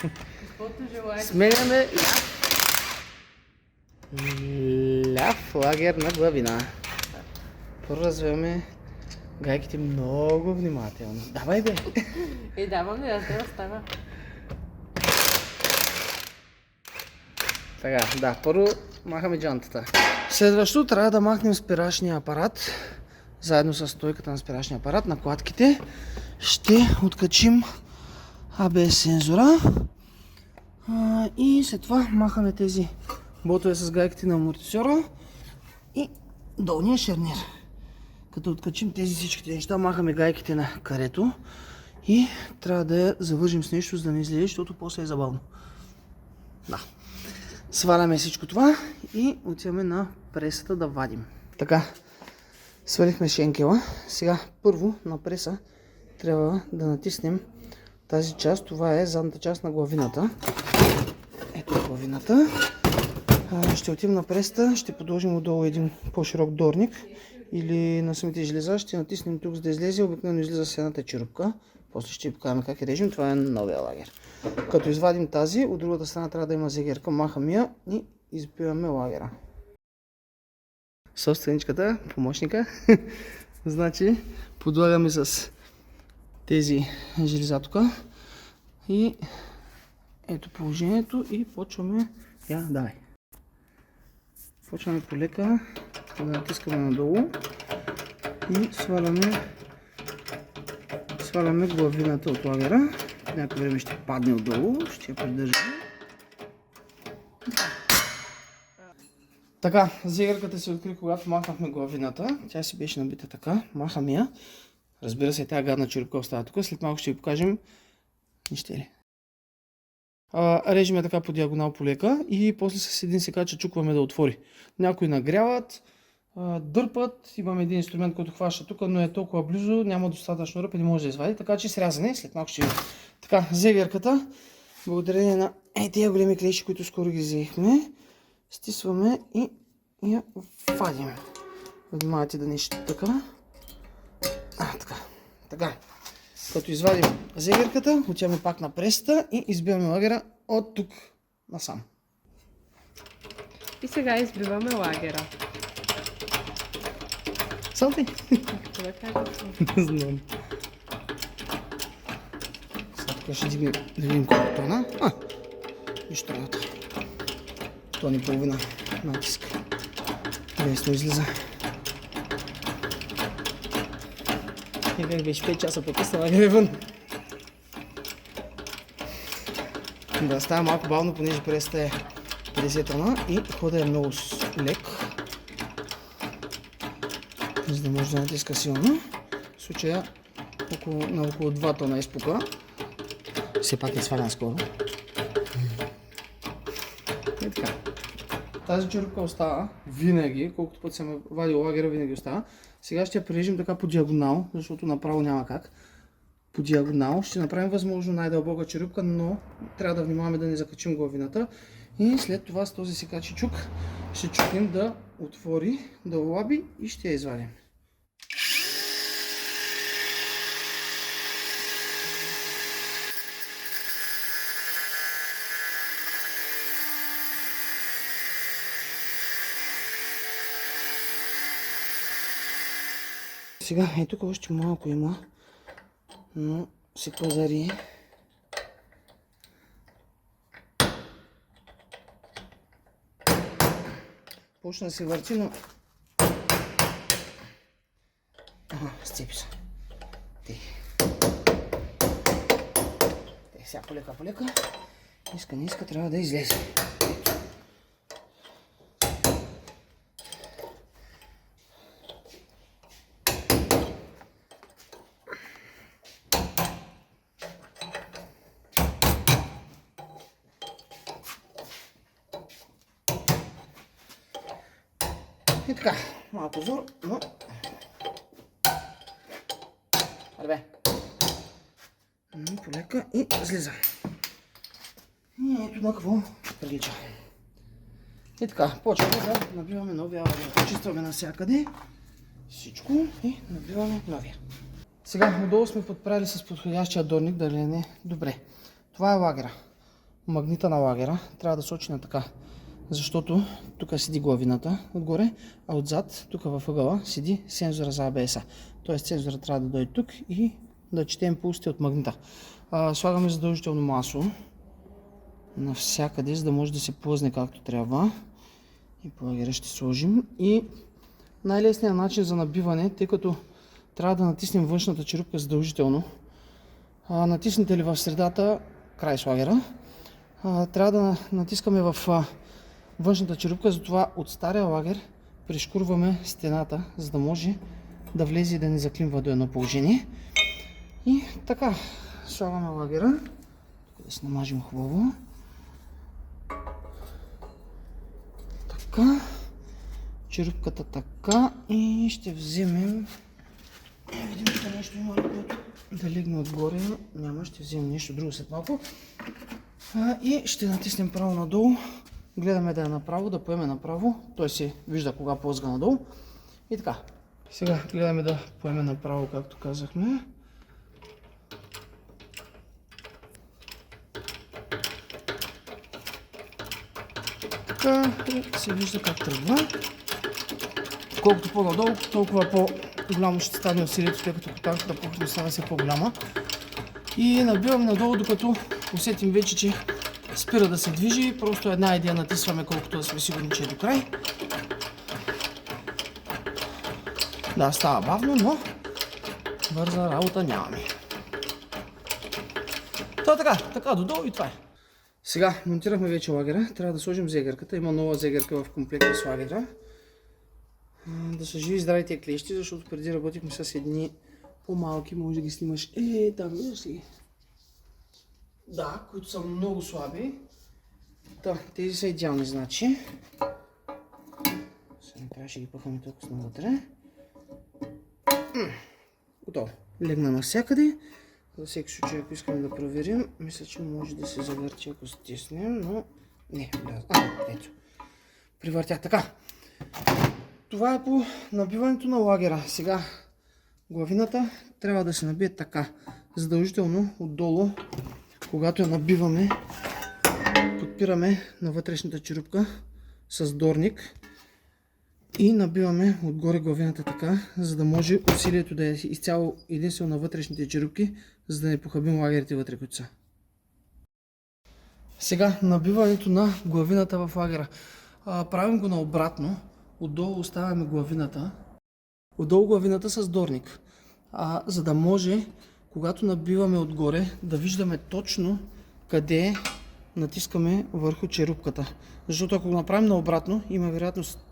Каквото желаете. Сменяме ляв лагер на главина. Поразвиваме гайките много внимателно. Давай бе! Давам ли, аз да остава. Така, да, първо махаме джантата. Следващо трябва да махнем спирачния апарат. Заедно с стойката на спирачния апарат, накладките. Ще откачим ABS сензора. И след това махаме тези болтове с гайките на амортисьора и долния шарнир. Като откачим тези всичките неща, махаме гайките на карето и трябва да я завържим с нещо, за да не излезе, защото после е забавно. Да. Сваляме всичко това и отиваме на пресата да вадим. Така, свалихме шенкела. Сега първо на преса трябва да натиснем тази част. Това е задната част на главината. Ето главината. Ще отидем на пресата, ще подложим отдолу един по-широк дорник или на самите железа. Ще натиснем тук, за да излезе. Обикновено излиза с едната черупка. После ще ви покажем как я режем. Това е новия лагер. Като извадим тази, от другата страна трябва да има зегерка. Махаме я и избиваме лагера. Собственичката, помощника. Значи, подлагаме с тези железа тук. И ето положението и почваме. Давай. Почваме полека да натискаме надолу и сваляме главината от лагера. Някое време ще падне отдолу, ще я придържаме. Така, зегерката се откри, когато махнахме главината. Тя си беше набита така, махаме я. Разбира се, тя гадна черупка остава тук. След малко ще ви покажем нищери. Режем така по диагонал полека и после с един секач чукваме да отвори. Някои нагряват, дърпат, имаме един инструмент, който хваща тук, но е толкова близо, няма достатъчно ръб и не може да извади, така че срязане, след малко ще видим. Така, зегерката, благодарение на тези големи клещи, които скоро ги взехме, стисваме и я вадим. Внимавайте да не ще така. Така. Като извадим зегерката, отиваме пак на пресата и избиваме лагера от тук насам. И сега избиваме лагера. Салти? Какво да кажа? Не знам. Сега тук ще дигнем да видим колко тона. Нищо работа. Тон и половина натиск. Лесно излиза. И как беше 5 часа по-късно лагер е вън. Да, става малко бавно, понеже пресата е 50 тона и хода е много лек. За да може да натиска силно. В случая на около 2 тона изпука. Все пак е свалян скоро. И така. Тази черупка остава винаги, колкото път съм вадил лагера, винаги остава. Сега ще я прирежем така по диагонал, защото направо няма как. По диагонал ще направим възможно най-дълбока черупка, но трябва да внимаваме да не закачим главината. И след това с този секач и чук ще чукнем да отвори, да олаби и ще я извадим. Сега, ето тук още малко има, но се пазари. Почна да се върти, но... Сцепи се. Сега полека. Не иска, трябва да излезе. И така, малко зор, но... Арбе. Полека и слиза. И ето на какво прилича. И така, почваме да набиваме новия лагер. Почистваме навсякъде всичко и набиваме новия. Сега отдолу сме подправили с подходящия дорник да лене добре. Това е лагера. магнита на лагера трябва да сочи на така, защото тук седи главината отгоре, а отзад, тук във ъгъла, седи сензора за ABS-а. Тоест сензора трябва да дойде тук и да чете импулсите от магнита. Слагаме задължително масло навсякъде, за да може да се плъзне както трябва. И по лагера ще сложим. И най-лесният начин за набиване, тъй като трябва да натиснем външната черупка задължително. Натиснете ли в средата, край с лагера, трябва да натискаме в външната черупка, затова от стария лагер пришкурваме стената, за да може да влезе и да не заклинва до едно положение. И така, слагаме лагера, тук да се намажем хубаво. Така, черупката така и ще вземем, видим тук нещо има, което да легне отгоре, няма, ще вземем нещо друго след малко. И ще натиснем право надолу, гледаме да е направо, да поеме направо, той се вижда кога плъзга надолу и така. Сега гледаме да поеме направо, както казахме. Така, се вижда как тръгва. Колкото по-надолу, толкова по-голямо ще стане усилието, тъй като котарката по-хубаво става все по-голяма. И набиваме надолу, докато усетим вече, че спира да се движи. Просто една идея натисваме, колкото да сме сигурни, че е до край. Да, става бавно, но бърза работа нямаме. Така, додолу и това е. Сега монтирахме вече лагера, трябва да сложим зегърката. Има нова зегърка в комплекта с лагера. Да са живи здрави тия клещи, защото преди работихме с едни по-малки, може да ги снимаш. Там виждаш ли? Да, които са много слаби. Да, тези са идеални, значи. Сега накрая ще ги пъхаме толкова навътре. Готово. Легна навсякъде. За всеки случай, ако искаме да проверим, мисля, че може да се завърти, ако стиснем, но не, ето. Привъртях така. Това е по набиването на лагера. Сега главината трябва да се набие така. Задължително отдолу, когато я набиваме, подпираме на вътрешната черупка с дорник и набиваме отгоре главината така, за да може усилието да е изцяло единствено на вътрешните черупки, за да не похабим лагерите вътре, които са. Сега набиването на главината в лагера. Правим го наобратно. Отдолу оставяме главината. Отдолу главината с дорник. За да може, когато набиваме отгоре, да виждаме точно къде натискаме върху черупката. Защото ако го направим наобратно, има вероятност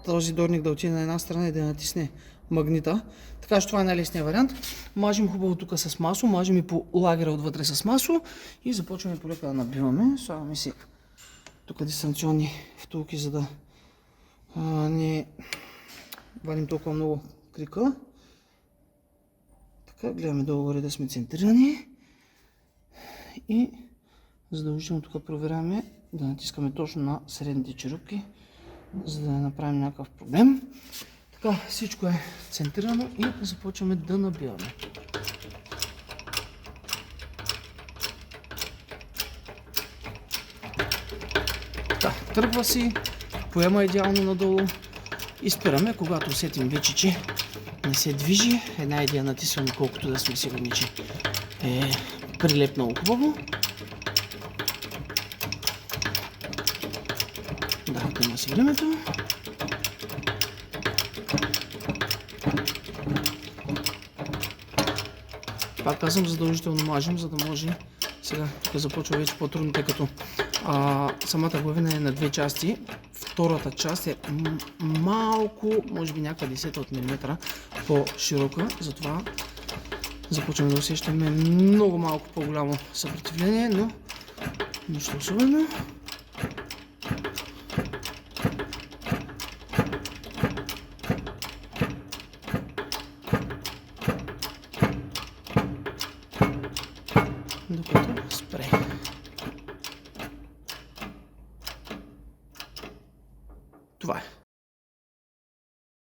този дорник да отиде на една страна и да натисне магнита. Така че това е най-лесният вариант. Мажем хубаво тук с масло, мажем и по лагера отвътре с масло и започваме полека да набиваме. Слагаме си тук дистанционни втулки, за да не вадим толкова много крика. Така, гледаме долу-горе да сме центрирани и задължително тук проверяваме да натискаме точно на средните черупки, за да не направим някакъв проблем. Така, всичко е центрирано и започваме да набиваме. Така, тръгва си, поема идеално надолу и спираме, когато усетим вече, че не се движи. Една идея натисваме, колкото да сме сигурни, че е прилепнало хубаво. Да, има си времето. Пак казвам, задължително мажем, за да може. Сега тук започва вече по-трудно, тъй като самата главина е на две части. Втората част е малко, може би някъде 10 от милиметра по-широка, затова започваме да усещаме много малко по-голямо съпротивление, но нищо особено.